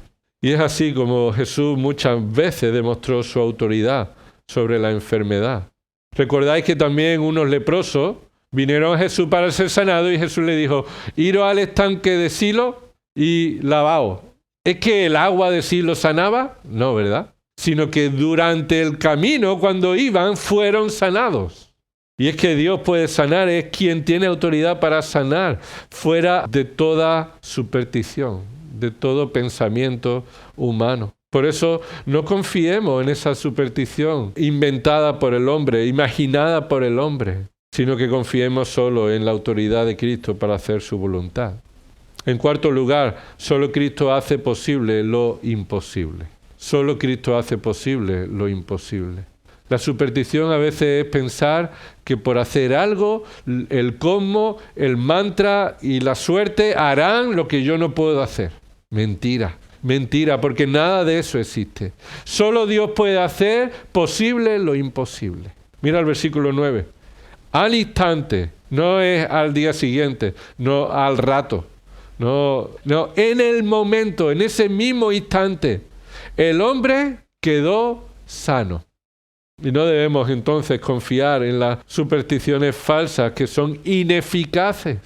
Y es así como Jesús muchas veces demostró su autoridad sobre la enfermedad. ¿Recordáis que también unos leprosos vinieron a Jesús para ser sanados y Jesús le dijo, iros al estanque de Silo y lavado. ¿Es que el agua de sí lo sanaba? No, ¿verdad? Sino que durante el camino, cuando iban, fueron sanados. Y es que Dios puede sanar, es quien tiene autoridad para sanar, fuera de toda superstición, de todo pensamiento humano. Por eso no confiemos en esa superstición inventada por el hombre, imaginada por el hombre, sino que confiemos solo en la autoridad de Cristo para hacer su voluntad. En cuarto lugar, solo Cristo hace posible lo imposible. Solo Cristo hace posible lo imposible. La superstición a veces es pensar que por hacer algo, el cosmos, el mantra y la suerte harán lo que yo no puedo hacer. Mentira, mentira, porque nada de eso existe. Solo Dios puede hacer posible lo imposible. Mira el versículo 9. Al instante, no es al día siguiente, no al rato. No, en el momento, en ese mismo instante, el hombre quedó sano. Y no debemos entonces confiar en las supersticiones falsas que son ineficaces.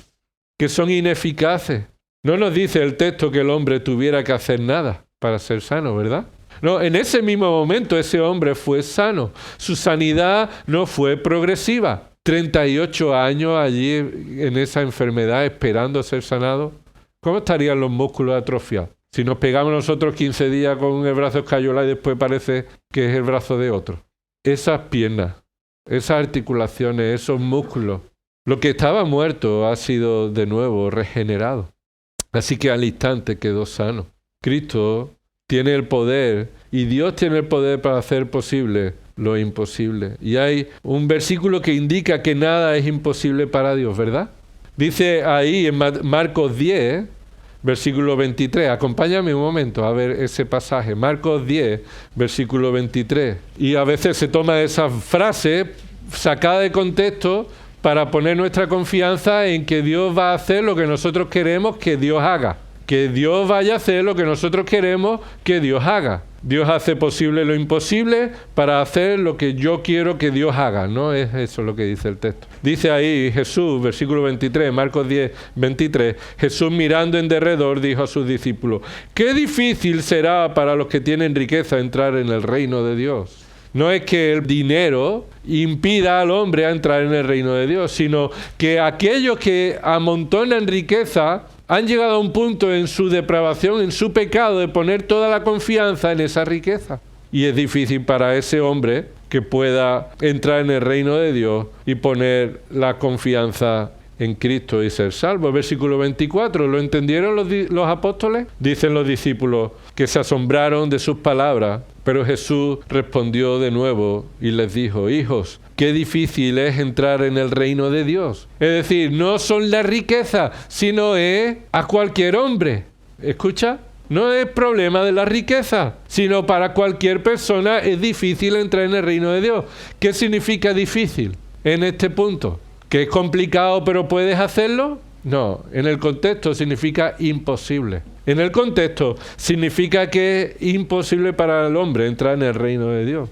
No nos dice el texto que el hombre tuviera que hacer nada para ser sano, ¿verdad? No, en ese mismo momento ese hombre fue sano. Su sanidad no fue progresiva. 38 años allí en esa enfermedad esperando ser sanado. ¿Cómo estarían los músculos atrofiados? Si nos pegamos nosotros 15 días con el brazo escayola y después parece que es el brazo de otro. Esas piernas, esas articulaciones, esos músculos, lo que estaba muerto ha sido de nuevo regenerado. Así que al instante quedó sano. Cristo tiene el poder y Dios tiene el poder para hacer posible lo imposible. Y hay un versículo que indica que nada es imposible para Dios, ¿verdad? Dice ahí en Marcos 10, versículo 23. Acompáñame un momento a ver ese pasaje. Marcos 10, versículo 23. Y a veces se toma esa frase sacada de contexto para poner nuestra confianza en que Dios va a hacer lo que nosotros queremos que Dios haga. Que Dios vaya a hacer lo que nosotros queremos que Dios haga. Dios hace posible lo imposible para hacer lo que yo quiero que Dios haga. No es eso lo que dice el texto. Dice ahí Jesús, versículo 23, Marcos 10, 23. Jesús mirando en derredor dijo a sus discípulos: qué difícil será para los que tienen riqueza entrar en el reino de Dios. No es que el dinero impida al hombre a entrar en el reino de Dios, sino que aquellos que amontonan riqueza han llegado a un punto en su depravación, en su pecado, de poner toda la confianza en esa riqueza. Y es difícil para ese hombre que pueda entrar en el reino de Dios y poner la confianza en Cristo y ser salvo. Versículo 24, ¿lo entendieron los apóstoles? Dicen los discípulos que se asombraron de sus palabras, pero Jesús respondió de nuevo y les dijo: hijos, qué difícil es entrar en el reino de Dios. Es decir, no son la riqueza, sino es a cualquier hombre. ¿Escucha? No es problema de la riqueza, sino para cualquier persona es difícil entrar en el reino de Dios. ¿Qué significa difícil en este punto? ¿Que es complicado pero puedes hacerlo? No, en el contexto significa imposible. En el contexto significa que es imposible para el hombre entrar en el reino de Dios.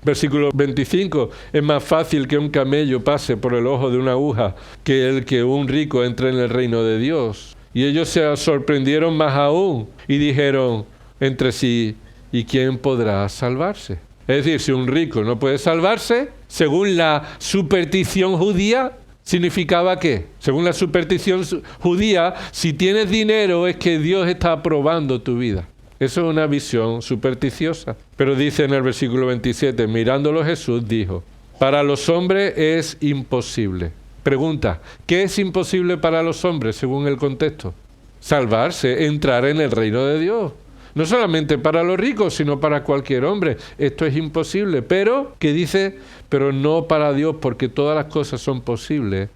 Versículo 25, es más fácil que un camello pase por el ojo de una aguja que el que un rico entre en el reino de Dios. Y ellos se sorprendieron más aún y dijeron entre sí: ¿y quién podrá salvarse? Es decir, si un rico no puede salvarse, según la superstición judía, ¿significaba qué? Según la superstición judía, si tienes dinero es que Dios está aprobando tu vida. Eso es una visión supersticiosa. Pero dice en el versículo 27, mirándolo Jesús dijo: para los hombres es imposible. Pregunta, ¿qué es imposible para los hombres según el contexto? Salvarse, entrar en el reino de Dios. No solamente para los ricos, sino para cualquier hombre. Esto es imposible. Pero, ¿qué dice? Pero no para Dios, porque todas las cosas son posibles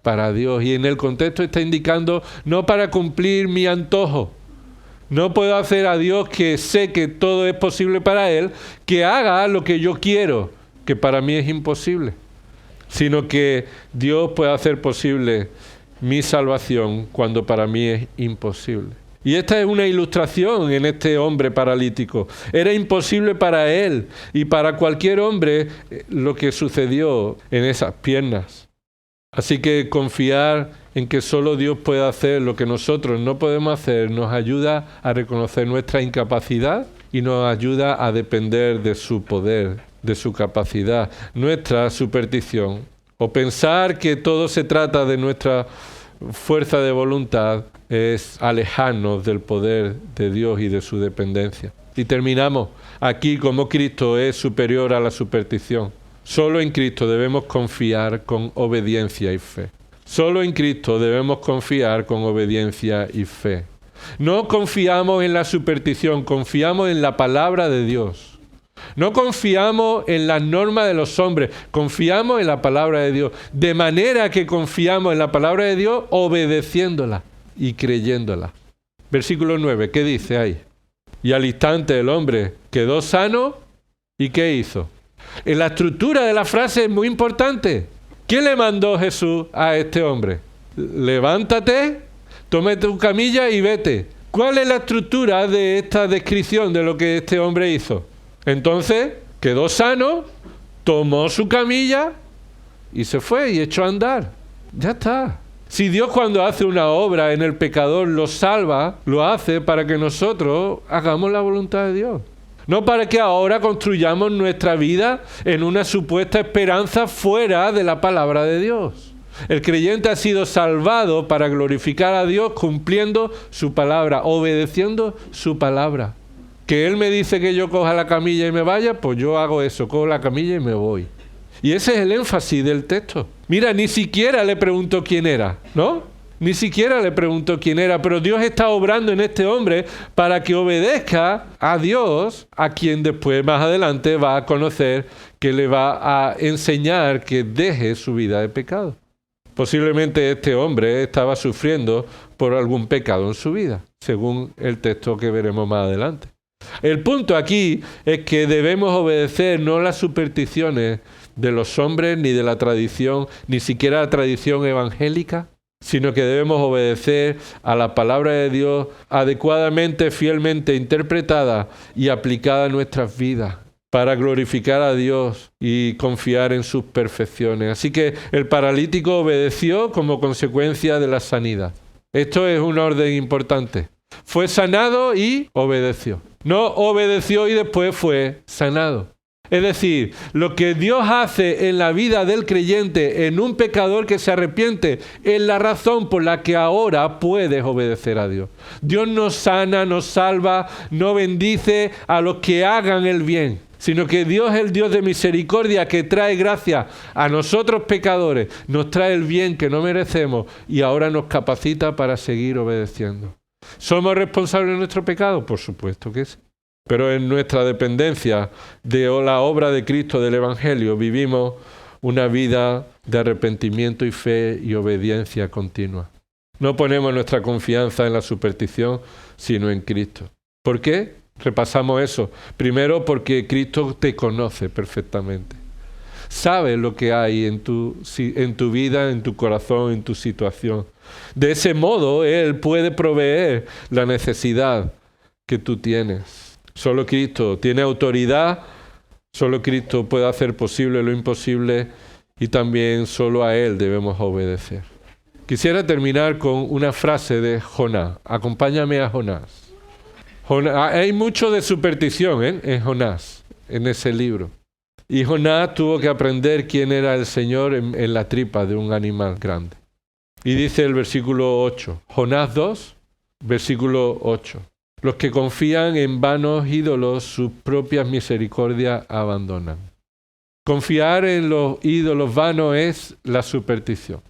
para Dios. Y en el contexto está indicando no para cumplir mi antojo. No puedo hacer a Dios, que sé que todo es posible para Él, que haga lo que yo quiero, que para mí es imposible. Sino que Dios puede hacer posible mi salvación cuando para mí es imposible. Y esta es una ilustración en este hombre paralítico. Era imposible para él y para cualquier hombre lo que sucedió en esas piernas. Así que confiar en que solo Dios puede hacer lo que nosotros no podemos hacer nos ayuda a reconocer nuestra incapacidad y nos ayuda a depender de su poder, de su capacidad. Nuestra superstición o pensar que todo se trata de nuestra fuerza de voluntad es alejarnos del poder de Dios y de su dependencia. Y terminamos aquí como Cristo es superior a la superstición. Solo en Cristo debemos confiar con obediencia y fe. Solo en Cristo debemos confiar con obediencia y fe. No confiamos en la superstición, confiamos en la palabra de Dios. No confiamos en las normas de los hombres, confiamos en la palabra de Dios. De manera que confiamos en la palabra de Dios obedeciéndola y creyéndola. Versículo 9, ¿qué dice ahí? Y al instante el hombre quedó sano, ¿y qué hizo? En la estructura de la frase es muy importante. ¿Qué le mandó Jesús a este hombre? Levántate, toma tu camilla y vete. ¿Cuál es la estructura de esta descripción de lo que este hombre hizo? Entonces, quedó sano, tomó su camilla y se fue y echó a andar. Ya está. Si Dios cuando hace una obra en el pecador lo salva, lo hace para que nosotros hagamos la voluntad de Dios. No para que ahora construyamos nuestra vida en una supuesta esperanza fuera de la palabra de Dios. El creyente ha sido salvado para glorificar a Dios cumpliendo su palabra, obedeciendo su palabra. Que Él me dice que yo coja la camilla y me vaya, pues yo hago eso, cojo la camilla y me voy. Y ese es el énfasis del texto. Mira, ni siquiera le preguntó quién era, ¿no? Ni siquiera le preguntó quién era, pero Dios está obrando en este hombre para que obedezca a Dios, a quien después, más adelante, va a conocer, que le va a enseñar que deje su vida de pecado. Posiblemente este hombre estaba sufriendo por algún pecado en su vida, según el texto que veremos más adelante. El punto aquí es que debemos obedecer no las supersticiones de los hombres, ni de la tradición, ni siquiera la tradición evangélica, sino que debemos obedecer a la palabra de Dios adecuadamente, fielmente interpretada y aplicada a nuestras vidas para glorificar a Dios y confiar en sus perfecciones. Así que el paralítico obedeció como consecuencia de la sanidad. Esto es un orden importante. Fue sanado y obedeció. No obedeció y después fue sanado. Es decir, lo que Dios hace en la vida del creyente, en un pecador que se arrepiente, es la razón por la que ahora puedes obedecer a Dios. Dios nos sana, nos salva, no bendice a los que hagan el bien, sino que Dios es el Dios de misericordia que trae gracia a nosotros pecadores, nos trae el bien que no merecemos y ahora nos capacita para seguir obedeciendo. ¿Somos responsables de nuestro pecado? Por supuesto que sí. Pero en nuestra dependencia de la obra de Cristo del Evangelio vivimos una vida de arrepentimiento y fe y obediencia continua. No ponemos nuestra confianza en la superstición, sino en Cristo. ¿Por qué? Repasamos eso. Primero, porque Cristo te conoce perfectamente. Sabe lo que hay en tu vida, en tu corazón, en tu situación. De ese modo, Él puede proveer la necesidad que tú tienes. Solo Cristo tiene autoridad, solo Cristo puede hacer posible lo imposible y también solo a Él debemos obedecer. Quisiera terminar con una frase de Jonás. Acompáñame a Jonás. Hay mucho de superstición en Jonás, en ese libro. Y Jonás tuvo que aprender quién era el Señor en la tripa de un animal grande. Y dice el versículo 8, Jonás 2, versículo 8. Los que confían en vanos ídolos, sus propias misericordias abandonan. Confiar en los ídolos vanos es la superstición.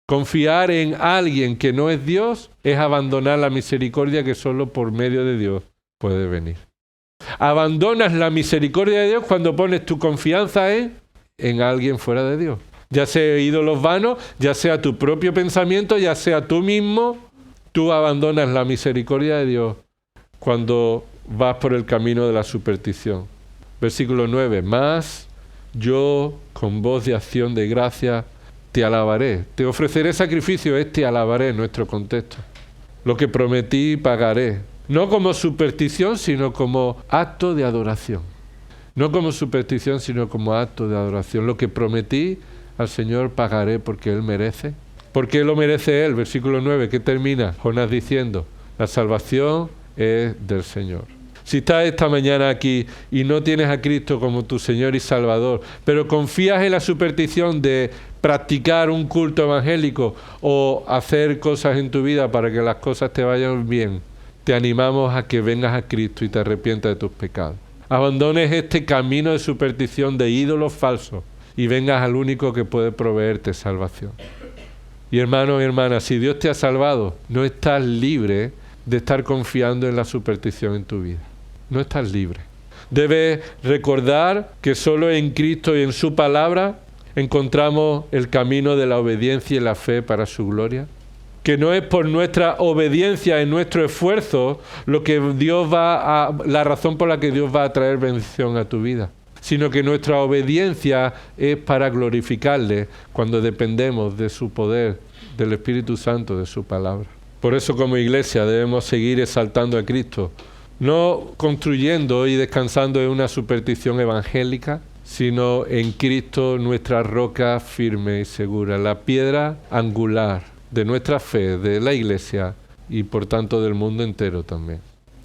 Confiar en alguien que no es Dios es abandonar la misericordia que solo por medio de Dios puede venir. Abandonas la misericordia de Dios cuando pones tu confianza en alguien fuera de Dios. Ya sea ídolos vanos, ya sea tu propio pensamiento, ya sea tú mismo, tú abandonas la misericordia de Dios cuando vas por el camino de la superstición. Versículo 9. Mas yo con voz de acción de gracia te alabaré. Te ofreceré sacrificio, te alabaré en nuestro contexto. Lo que prometí pagaré. No como superstición, sino como acto de adoración. No como superstición, sino como acto de adoración. Lo que prometí al Señor pagaré porque Él merece. ¿Por qué lo merece Él? Versículo 9, ¿qué termina Jonás diciendo? La salvación es del Señor. Si estás esta mañana aquí y no tienes a Cristo como tu Señor y Salvador, pero confías en la superstición de practicar un culto evangélico o hacer cosas en tu vida para que las cosas te vayan bien, te animamos a que vengas a Cristo y te arrepientas de tus pecados. Abandones este camino de superstición de ídolos falsos y vengas al único que puede proveerte salvación. Y hermanos y hermanas, si Dios te ha salvado, no estás libre de estar confiando en la superstición en tu vida. No estás libre. Debes recordar que solo en Cristo y en su palabra encontramos el camino de la obediencia y la fe para su gloria. Que no es por nuestra obediencia y nuestro esfuerzo la razón por la que Dios va a traer bendición a tu vida, sino que nuestra obediencia es para glorificarle cuando dependemos de su poder, del Espíritu Santo, de su palabra. Por eso como iglesia debemos seguir exaltando a Cristo, no construyendo y descansando en una superstición evangélica, sino en Cristo, nuestra roca firme y segura, la piedra angular de nuestra fe, de la iglesia y por tanto del mundo entero también.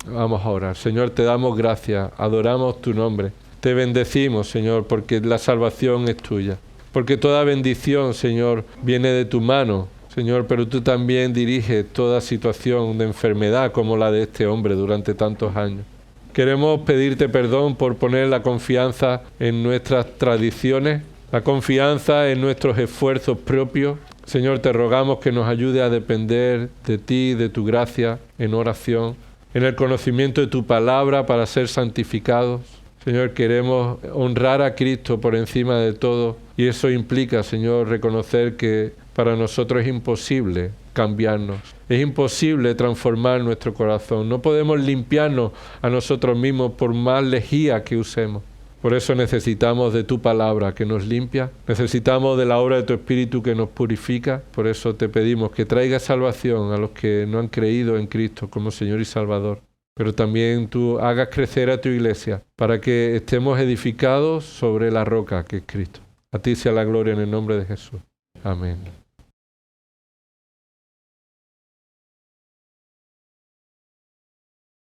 Vamos a orar. Señor, te damos gracias, adoramos tu nombre, te bendecimos, Señor, porque la salvación es tuya, porque toda bendición, Señor, viene de tu mano, Señor, pero tú también diriges toda situación de enfermedad como la de este hombre durante tantos años. Queremos pedirte perdón por poner la confianza en nuestras tradiciones, la confianza en nuestros esfuerzos propios. Señor, te rogamos que nos ayude a depender de ti, de tu gracia, en oración, en el conocimiento de tu palabra para ser santificados. Señor, queremos honrar a Cristo por encima de todo y eso implica, Señor, reconocer que para nosotros es imposible cambiarnos, es imposible transformar nuestro corazón. No podemos limpiarnos a nosotros mismos por más lejía que usemos. Por eso necesitamos de tu palabra que nos limpia, necesitamos de la obra de tu Espíritu que nos purifica. Por eso te pedimos que traigas salvación a los que no han creído en Cristo como Señor y Salvador. Pero también tú hagas crecer a tu iglesia para que estemos edificados sobre la roca que es Cristo. A ti sea la gloria en el nombre de Jesús. Amén.